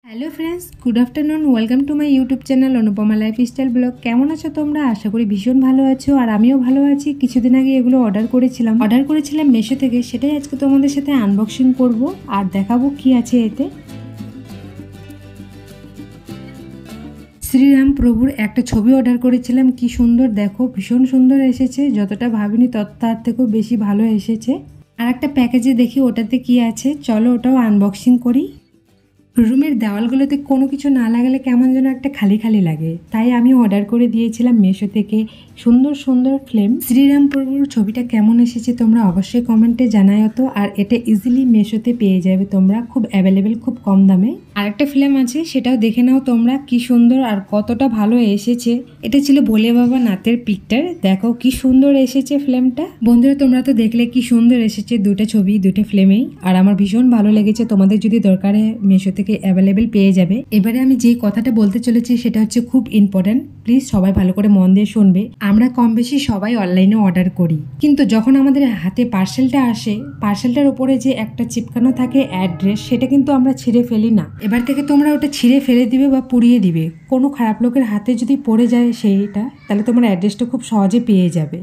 Hello friends, good afternoon. Welcome to my YouTube channel Anupama lifestyle blog. কেমন আছো তোমরা? আশা করি ভীষণ ভালো আছো, আর আমিও ভালো আছি। কিছুদিন আগে এগুলো অর্ডার করেছিলাম মেশো থেকে, সেটাই আজকে তোমাদের সাথে আনবক্সিং করব আর দেখাবো কি আছে এতে। শ্রীরাম প্রভুর একটা ছবি অর্ডার করেছিলাম, কি সুন্দর দেখো, ভীষণ সুন্দর এসেছে। যতটা ভাবিনি তার থেকেও বেশি ভালো এসেছে। আর একটা প্যাকেজে দেখি ওটাতে কি আছে, চলো ওটাও আনবক্সিং করি। রুমের দেওয়ালগুলোতে কোনো কিছু না লাগালে কেমন যেন একটা খালি খালি লাগে, তাই আমি অর্ডার করে দিয়েছিলাম মেশো থেকে সুন্দর সুন্দর ফ্লেম। শ্রীরাম প্রভুর ছবিটা কেমন এসেছে তোমরা অবশ্যই কমেন্টে জানাও তো। আর এটা ইজিলি মেশোতে পেয়ে যাবে তোমরা, খুব অ্যাভেলেবেল, খুব কম দামে। আর একটা ফ্লেম আছে, সেটাও দেখে নাও তোমরা, কি সুন্দর আর কতটা ভালো এসেছে। এটা ছিল ভোলে বাবা নাথের পিকচার, দেখো কি সুন্দর এসেছে ফ্লেমটা। বন্ধুরা তোমরা তো দেখলে কি সুন্দর এসেছে দুটো ছবি, দুটো ফ্লেমেই। আর আমার ভীষণ ভালো লেগেছে, তোমাদের যদি দরকারে মেশো থেকে অ্যাভেলেবেল পেয়ে যাবে। এবারে আমি যে কথাটা বলতে চলেছি সেটা হচ্ছে খুব ইম্পর্টেন্ট, প্লিজ সবাই ভালো করে মন দিয়ে শুনবে। আমরা কম বেশি সবাই অনলাইনে অর্ডার করি, কিন্তু যখন আমাদের হাতে পার্সেলটা আসে, পার্সেলটার উপরে যে একটা চিপকানো থাকে অ্যাড্রেস, সেটা কিন্তু আমরা ছিঁড়ে ফেলি না। এবার থেকে তোমরা ওটা ছিঁড়ে ফেলে দিবে বা পুড়িয়ে দিবে। কোনো খারাপ লোকের হাতে যদি পড়ে যায় সেইটা, তাহলে তোমার অ্যাড্রেসটা খুব সহজে পেয়ে যাবে।